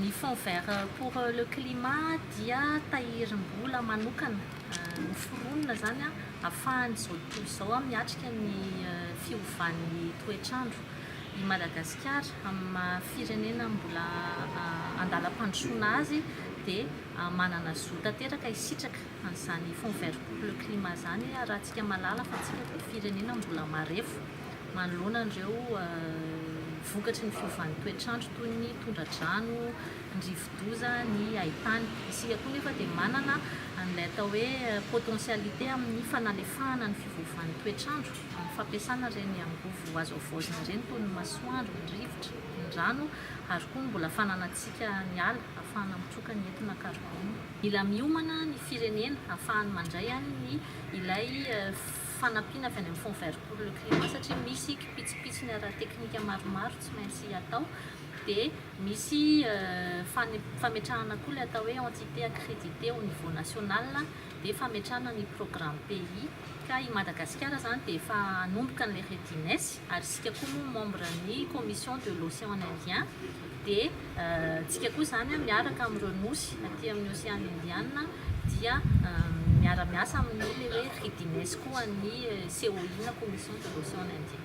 Ny fond vert pour le climat dia tahirim-bola manokana noforonina zany a ahafahany zao tontolo izao miatrika ny fiovan'ny toetrandro i Madagasikara amin'ny firenena mbola andalam-pandrosoana azy dia manana zo tanteraka isitraka an'izany fond vert pour le climat zany raha tsika malala fa tsika dia firenena mbola marefo manoloana an'ireo vokatry ny fiovan'ny toetrandro toy ny tondra-drano, ny rivo-doza, ny haintany. Isika koa nefa dia manana an'ilay atao hoe potentialité amin'ny fanalefahana ny fivoavan'ny toetrandro amin'ny fampiasana ireny angovo azo avoazina ireny toy ny masoandro, ny rivotra, ny rano ary koa mbola fananantsika ny ala ahafahana mitroka ny entina karbona. Mila miomana ny firenena ahafahany mandray ny ilay fanampiana avy any amin'ny fond vert pour le climat satria misy kipitsipitsiny ara-teknika maromaro tsy maintsy atao dia misy fametrahana koa ilay atao hoe entité accrédité au niveau national dia fametrahana ny programme pays ka i Madagasikara zany dia efa hanomboka n'ilay REDINES ary isika koa moa membre ny commission de l'océan Indien dia tsika koa zany miaraka amin'ireo nosy aty amin'ny océan Indien dia miara-miasa amin'ny hoe REDINES koa ny COI na commission de l'océan Indien.